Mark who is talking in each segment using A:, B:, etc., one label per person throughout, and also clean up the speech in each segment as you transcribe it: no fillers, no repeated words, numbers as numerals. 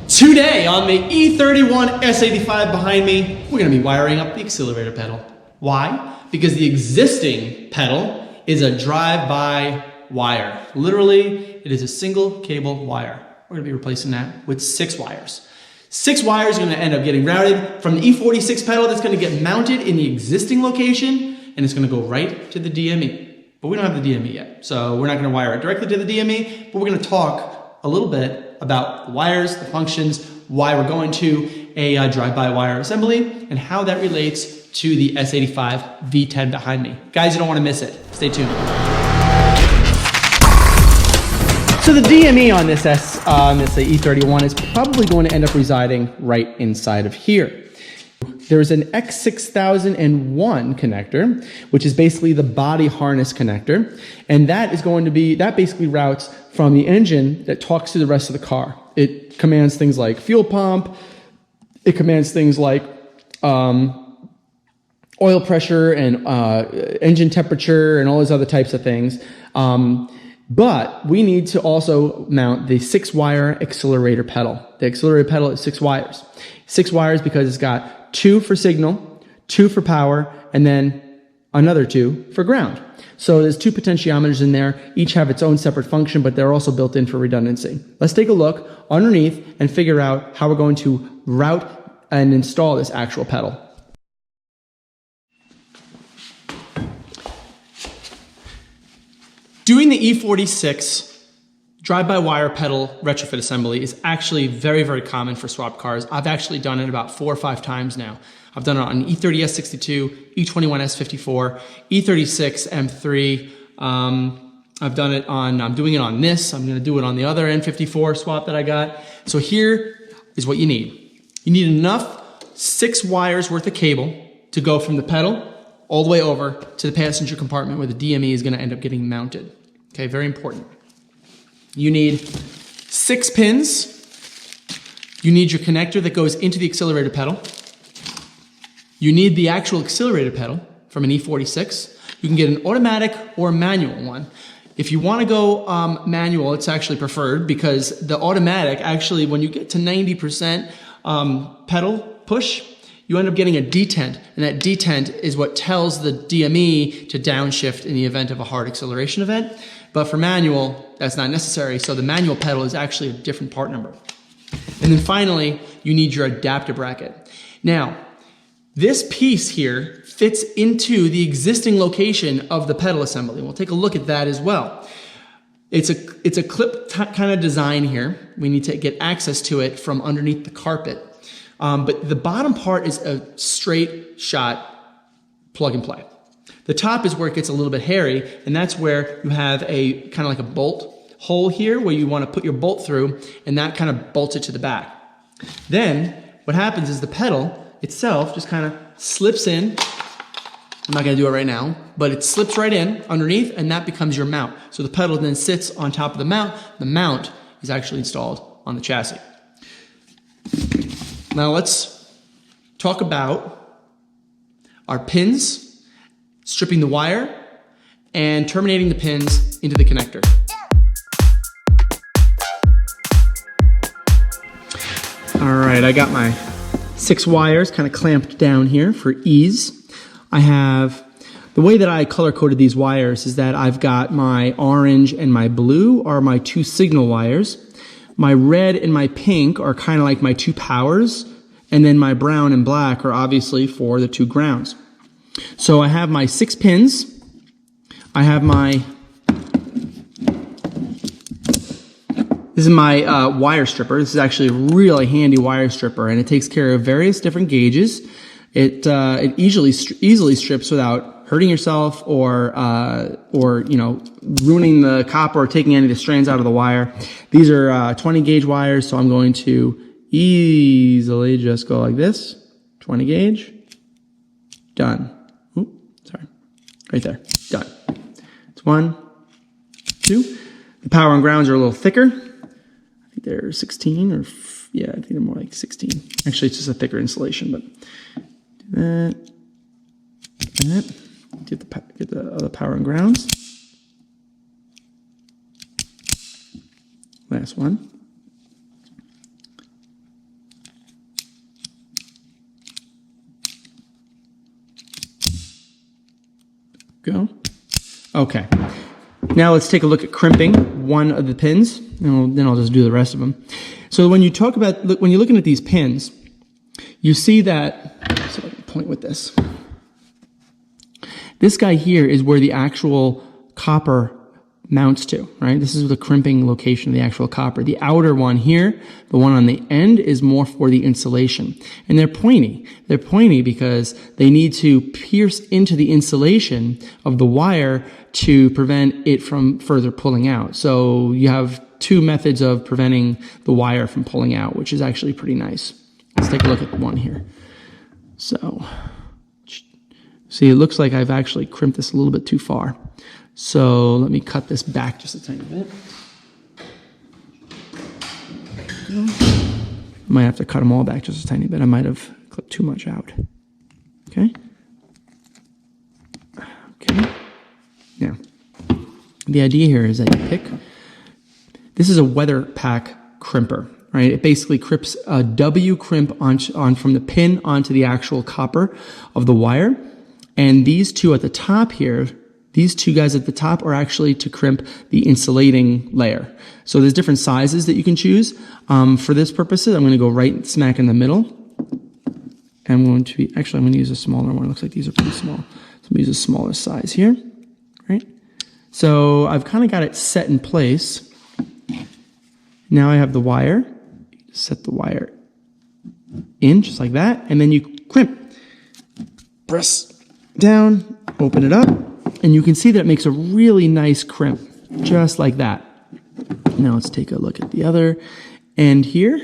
A: Today on the E31 S85 behind me, we're going to be wiring up the accelerator pedal. Why? Because the existing pedal is a drive-by wire. Literally, it is a single cable wire. We're going to be replacing that with 6 wires. 6 wires are going to end up getting routed from the E46 pedal that's going to get mounted in the existing location, and it's going to go right to the DME. But we don't have the DME yet, so we're not going to wire it directly to the DME, but we're going to talk a little bit about the wires, the functions, why we're going to a drive-by wire assembly, and how that relates to the S85 V10 behind me. Guys, you don't want to miss it. Stay tuned. So the DME on this E31 is probably going to end up residing right inside of here. There's an X6001 connector, which is basically the body harness connector. And that is going to be, that basically routes from the engine that talks to the rest of the car. It commands things like fuel pump. It commands things like oil pressure and engine temperature and all those other types of things. But we need to also mount the 6-wire accelerator pedal. The accelerator pedal is 6 wires. 6 wires because it's got 2 for signal, 2 for power, and then another 2 for ground. So there's 2 potentiometers in there. Each have its own separate function, but they're also built in for redundancy. Let's take a look underneath and figure out how we're going to route and install this actual pedal. Doing the E46 drive-by-wire pedal retrofit assembly is actually very, very common for swap cars. I've actually done it about 4 or 5 times now. I've done it on E30 S62, E31 S54, E36 M3. I've done it on, I'm doing it on this. I'm going to do it on the other N54 swap that I got. So here is what you need. You need enough 6 wires worth of cable to go from the pedal all the way over to the passenger compartment where the DME is going to end up getting mounted. Okay, very important. You need 6 pins. You need your connector that goes into the accelerator pedal. You need the actual accelerator pedal from an E46. You can get an automatic or a manual one. If you want to go manual, it's actually preferred because the automatic, actually, when you get to 90% pedal push, you end up getting a detent, and that detent is what tells the DME to downshift in the event of a hard acceleration event. But for manual, that's not necessary, so the manual pedal is actually a different part number. And then finally, you need your adapter bracket. Now, this piece here fits into the existing location of the pedal assembly. We'll take a look at that as well. It's a clip kind of design here. We need to get access to it from underneath the carpet. But the bottom part is a straight shot plug and play. The top is where it gets a little bit hairy, and that's where you have a kind of like a bolt hole here where you want to put your bolt through, and that kind of bolts it to the back. Then what happens is the pedal itself just kind of slips in. I'm not going to do it right now, but it slips right in underneath, and that becomes your mount. So the pedal then sits on top of the mount. The mount is actually installed on the chassis. Now let's talk about our pins, stripping the wire, and terminating the pins into the connector. All right, I got my 6 wires kind of clamped down here for ease. I have, the way that I color coded these wires is that I've got my orange and my blue are my 2 signal wires. My red and my pink are kind of like my 2 powers, and then my brown and black are obviously for the 2 grounds. So I have my 6 pins. I have my, this is my wire stripper. This is actually a really handy wire stripper, and it takes care of various different gauges. It easily strips without hurting yourself or you know, ruining the copper or taking any of the strands out of the wire. These are 20 gauge wires, so I'm going to easily just go like this. 20 gauge. Done. Ooh, sorry. Right there. Done. It's 1, 2. The power and grounds are a little thicker. I think they're 16 or, yeah, I think they're more like 16. Actually, it's just a thicker insulation, but do that. That. Get the other power and grounds. Last one.
B: Go. Okay. Now let's take a look at crimping one of the pins, and then I'll just do the rest of them. So when you talk about, when you're looking at these pins, you see that, so I can point with this. This guy here is where the actual copper mounts to, right? This is the crimping location of the actual copper. The outer one here, the one on the end, is more for the insulation. And they're pointy. They're pointy because they need to pierce into the insulation of the wire to prevent it from further pulling out. So you have two methods of preventing the wire from pulling out, which is actually pretty nice. Let's take a look at one here. So, see, it looks like I've actually crimped this a little bit too far. So let me cut this back just a tiny bit. Might have to cut them all back just a tiny bit. I might have clipped too much out. Okay. Okay. Now, the idea here is that you pick, this is a Weatherpack Crimper, right? It basically crimps a W crimp on from the pin onto the actual copper of the wire. And these two at the top here, these two guys at the top are actually to crimp the insulating layer. So there's different sizes that you can choose. For this purposes, I'm going to go right smack in the middle. I'm going to use a smaller one. It looks like these are pretty small. So I'm going to use a smaller size here, right? So I've kind of got it set in place. Now I have the wire. Set the wire in just like that, and then you crimp. Press down, open it up. And you can see that it makes a really nice crimp, just like that. Now let's take a look at the other end here,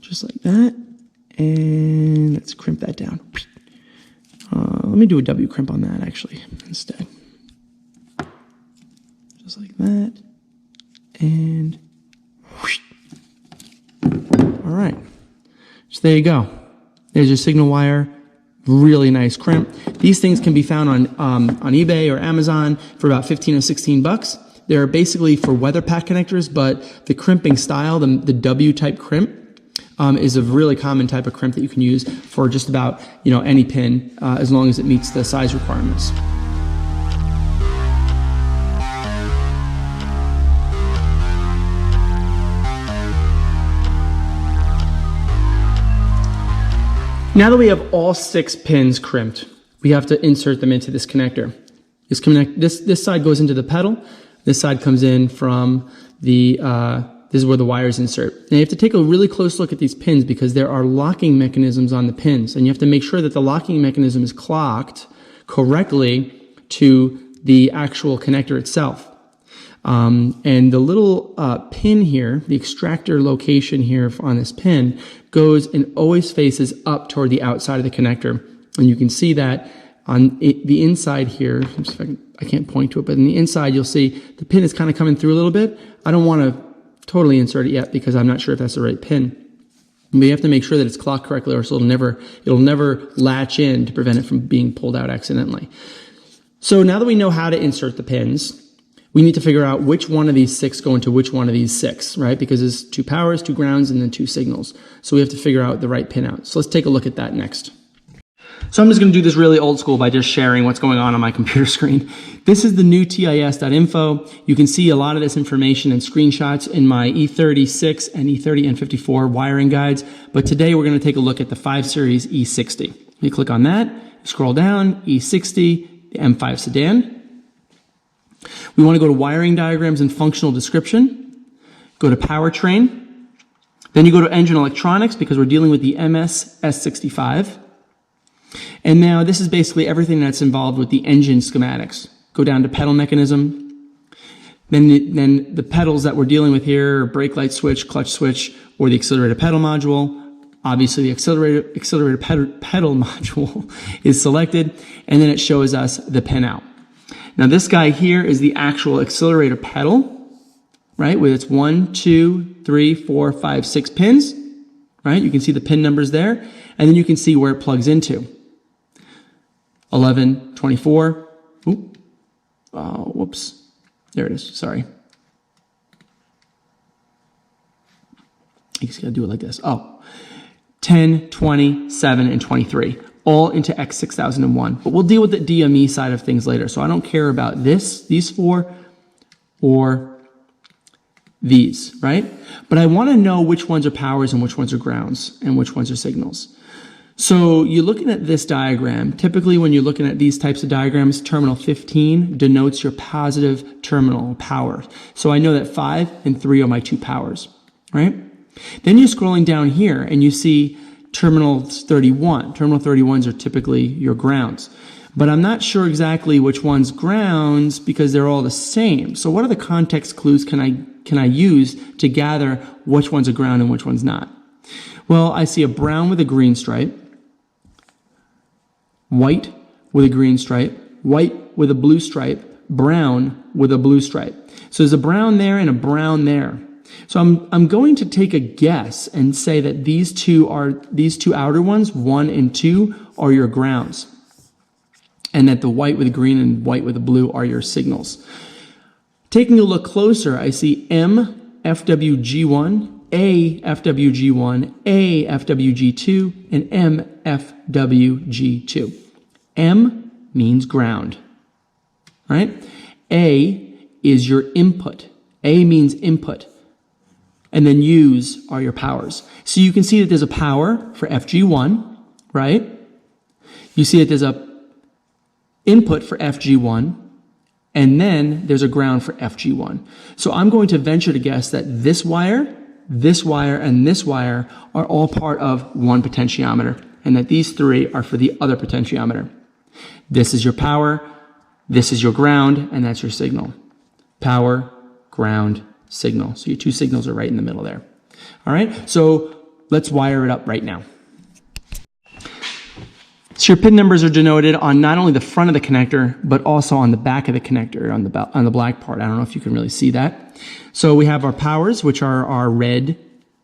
B: just like that. And let's crimp that down. Let me do a W crimp on that actually instead. Just like that. And whoosh. All right. So there you go. There's your signal wire. Really nice crimp. These things can be found on eBay or Amazon for about 15 or 16 bucks. They're basically for Weatherpack connectors, but the crimping style, the W-type crimp, is a really common type of crimp that you can use for just about any pin, as long as it meets the size requirements. Now that we have all 6 pins crimped, we have to insert them into this connector. This side goes into the pedal. This side comes in from the, this is where the wires insert. And you have to take a really close look at these pins because there are locking mechanisms on the pins. And you have to make sure that the locking mechanism is clocked correctly to the actual connector itself. And the little pin here, the extractor location here on this pin, goes and always faces up toward the outside of the connector. And you can see that on the inside here. I can't point to it, but on the inside you'll see the pin is kind of coming through a little bit. I don't want to totally insert it yet because I'm not sure if that's the right pin. But you have to make sure that it's clocked correctly, or so it'll never latch in to prevent it from being pulled out accidentally. So now that we know how to insert the pins, we need to figure out which one of these 6 go into which one of these 6, right? Because there's 2 powers, 2 grounds, and then 2 signals. So we have to figure out the right pin out. So let's take a look at that next. So I'm just going to do this really old school by just sharing what's going on my computer screen. This is the new TIS.info. You can see a lot of this information and screenshots in my E36 and E30 N54 wiring guides. But today we're going to take a look at the 5 Series E60. You click on that, you scroll down, E60, the M5 sedan. We want to go to wiring diagrams and functional description. Go to powertrain. Then you go to engine electronics because we're dealing with the MS S65. And now this is basically everything that's involved with the engine schematics. Go down to pedal mechanism. Then the pedals that we're dealing with here are brake light switch, clutch switch, or the accelerator pedal module. Obviously the accelerator pedal module is selected, and then it shows us the pin out. Now this guy here is the actual accelerator pedal, right? With its 1, 2, 3, 4, 5, 6 pins, right? You can see the pin numbers there, and then you can see where it plugs into. 11, 24, oop, oh, whoops, there it is, sorry. You just gotta do it like this. Oh, 10, 20, 7, and 23. all into X6001. But we'll deal with the DME side of things later. So I don't care about these four, or these, right? But I want to know which ones are powers and which ones are grounds and which ones are signals. So you're looking at this diagram. Typically when you're looking at these types of diagrams, terminal 15 denotes your positive terminal power. So I know that 5 and 3 are my two powers, right? Then you're scrolling down here and you see terminal 31. Terminal 31s are typically your grounds. But I'm not sure exactly which one's grounds because they're all the same. So what are the context clues can I use to gather which one's a ground and which one's not? Well, I see a brown with a green stripe, white with a green stripe, white with a blue stripe, brown with a blue stripe. So there's a brown there and a brown there. So I'm going to take a guess and say that these two outer ones, 1 and 2, are your grounds. And that the white with the green and white with the blue are your signals. Taking a look closer, I see M, FWG1, A, FWG1, A, FWG2, and M, FWG2. M means ground, right? A is your input. A means input. And then U's are your powers. So you can see that there's a power for FG1, right? You see that there's a input for FG1, and then there's a ground for FG1. So I'm going to venture to guess that this wire, and this wire are all part of one potentiometer, and that these three are for the other potentiometer. This is your power, this is your ground, and that's your signal. Power, ground, signal. So your two signals are right in the middle there. All right, so let's wire it up right now. So your pin numbers are denoted on not only the front of the connector, but also on the back of the connector, on the black part. I don't know if you can really see that. So we have our powers, which are our red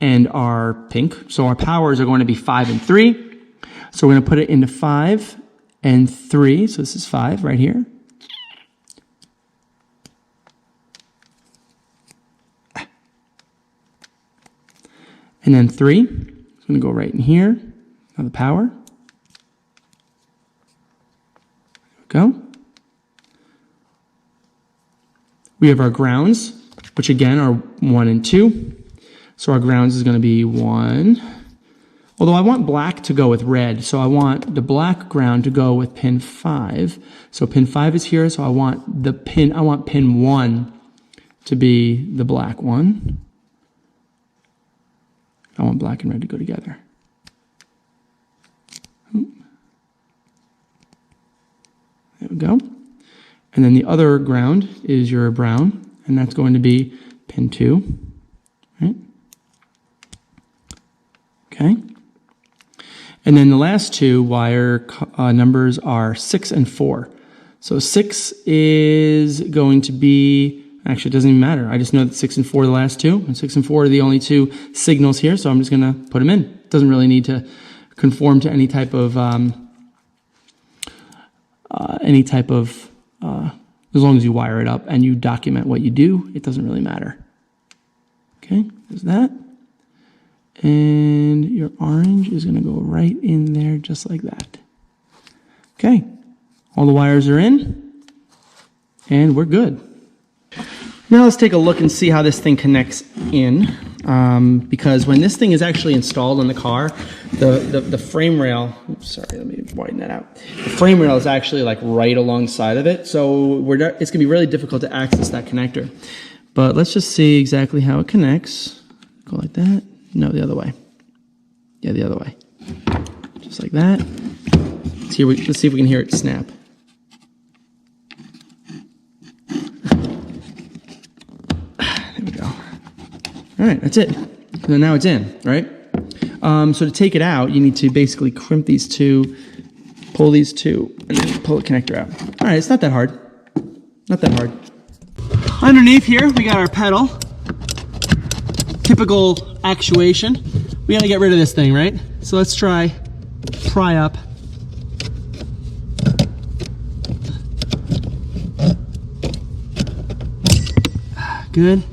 B: and our pink. So our powers are going to be 5 and 3. So we're going to put it into 5 and 3. So this is 5 right here. And then 3. It's going to go right in here. Now the power. Go. We have our grounds, which again are 1 and 2. So our grounds is going to be 1. Although I want black to go with red, so I want the black ground to go with pin 5. So pin 5 is here, so I want pin 1 to be the black one. I want black and red to go together. There we go. And then the other ground is your brown, and that's going to be pin 2, right? Okay. And then the last two wire numbers are 6 and 4. So 6 is going to be, actually it doesn't even matter. I just know that 6 and 4 are the last two, and 6 and 4 are the only two signals here, so I'm just going to put them in. It doesn't really need to conform to any type of, as long as you wire it up and you document what you do, it doesn't really matter. Okay, there's that. And your orange is going to go right in there just like that. Okay, all the wires are in, and we're good. Now let's take a look and see how this thing connects in, because when this thing is actually installed in the car, the frame rail, oops, sorry, let me widen that out. The frame rail is actually like right alongside of it, so it's going to be really difficult to access that connector. But let's just see exactly how it connects. Go like that. No, the other way. Yeah, the other way. Just like that. Let's see if we can hear it snap. There we go. All right, that's it. So now it's in, right? So to take it out, you need to basically crimp these two, pull these two, and then pull the connector out. All right, it's not that hard. Not that hard. Underneath here, we got our pedal. Typical actuation. We gotta get rid of this thing, right? So let's try pry up. Good.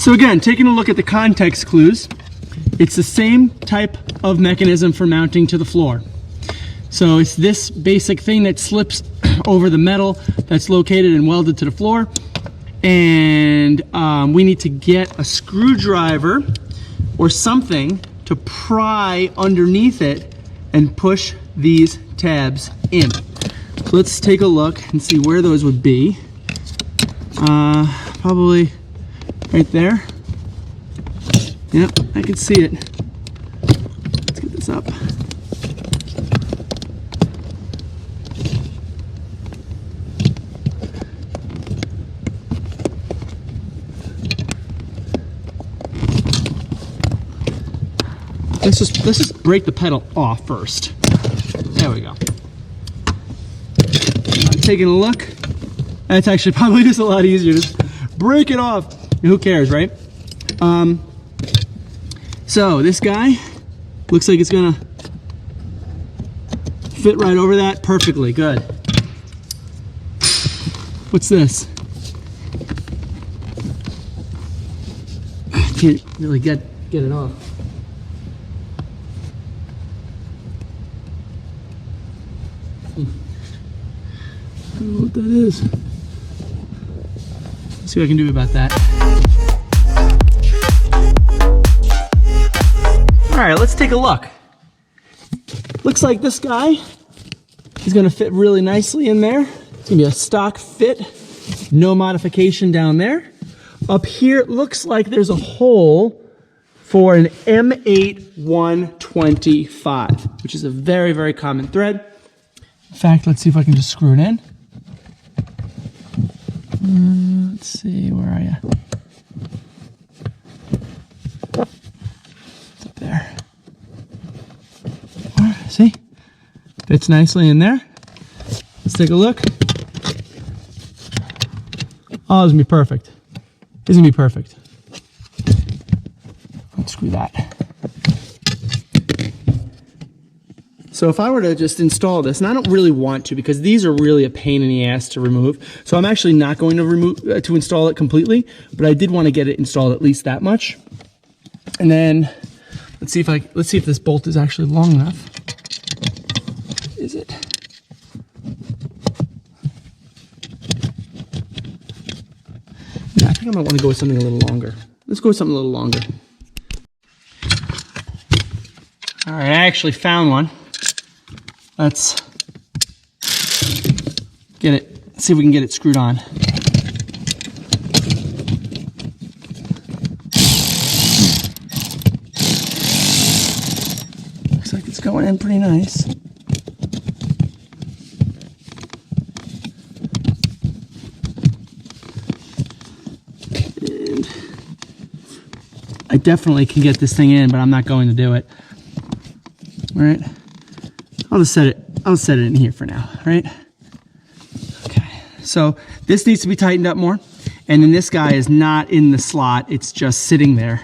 B: So again, taking a look at the context clues, it's the same type of mechanism for mounting to the floor. So it's this basic thing that slips over the metal that's located and welded to the floor. And we need to get a screwdriver or something to pry underneath it and push these tabs in. So let's take a look and see where those would be. Probably right there. Yep, I can see it. Let's get this up. Let's just break the pedal off first. There we go. Taking a look. That's actually probably just a lot easier. Just break it off. Who cares, right? So this guy looks like it's gonna fit right over that perfectly. Good. What's this? I can't really get it off. I don't know what that is. Let's see what I can do about that. All right, let's take a look. Looks like this guy is gonna fit really nicely in there. It's gonna be a stock fit, no modification down there. Up here, it looks like there's a hole for an M8 125, which is a very, very common thread. In fact, let's see if I can just screw it in. Let's see, where are you? It's up there. See? Fits nicely in there. Let's take a look. Oh, it's gonna be perfect. It's gonna be perfect. Unscrew that. So if I were to just install this, and I don't really want to because these are really a pain in the ass to remove, so I'm actually not going to install it completely, but I did want to get it installed at least that much. And then let's see if this bolt is actually long enough. Is it? Yeah, I think I might want to go with something a little longer. Let's go with something a little longer. All right, I actually found one. Let's get it, see if we can get it screwed on. Looks like it's going in pretty nice. And I definitely can get this thing in, but I'm not going to do it. All right. I'll set it in here for now, right? Okay, so this needs to be tightened up more, and then this guy is not in the slot, it's just sitting there,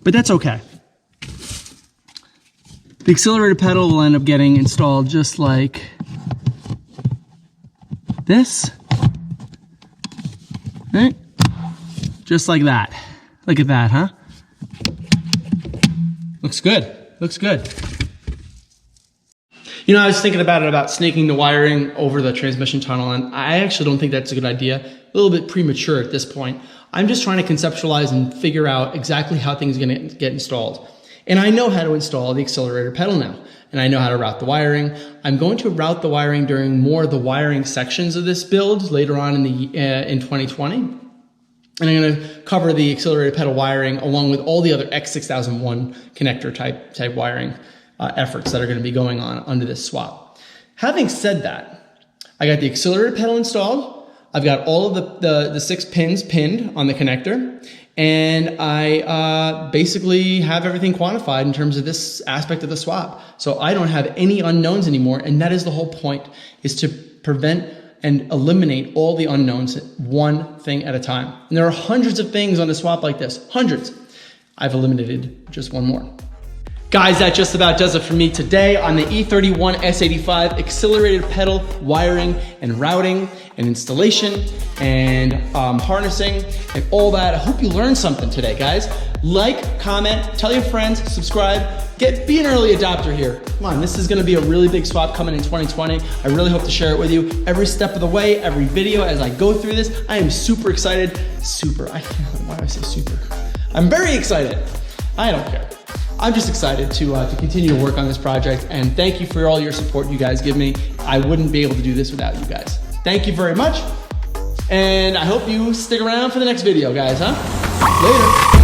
B: but that's okay. The accelerator pedal will end up getting installed just like this, right? Just like that. Look at that, huh? Looks good, looks good. You know, I was thinking about snaking the wiring over the transmission tunnel, and I actually don't think that's a good idea. A little bit premature at this point. I'm just trying to conceptualize and figure out exactly how things are going to get installed. And I know how to install the accelerator pedal now, and I know how to route the wiring. I'm going to route the wiring during more of the wiring sections of this build later on in 2020. And I'm going to cover the accelerator pedal wiring along with all the other X6001 connector type wiring efforts that are going to be going on under this swap. Having said that, I got the accelerator pedal installed. I've got all of the 6 pins pinned on the connector, and I basically have everything quantified in terms of this aspect of the swap. So I don't have any unknowns anymore, and that is the whole point, is to prevent and eliminate all the unknowns one thing at a time. And there are hundreds of things on a swap like this, hundreds. I've eliminated just one more.
A: Guys, that just about does it for me today on the E31 S85 accelerated pedal wiring and routing and installation and harnessing and all that. I hope you learned something today, guys. Like, comment, tell your friends, subscribe, be an early adopter here. Come on, this is gonna be a really big swap coming in 2020. I really hope to share it with you every step of the way, every video as I go through this. I am super excited. Why do I say super? I'm very excited. I don't care. I'm just excited to continue to work on this project, and thank you for all your support you guys give me. I wouldn't be able to do this without you guys. Thank you very much, and I hope you stick around for the next video, guys, huh? Later.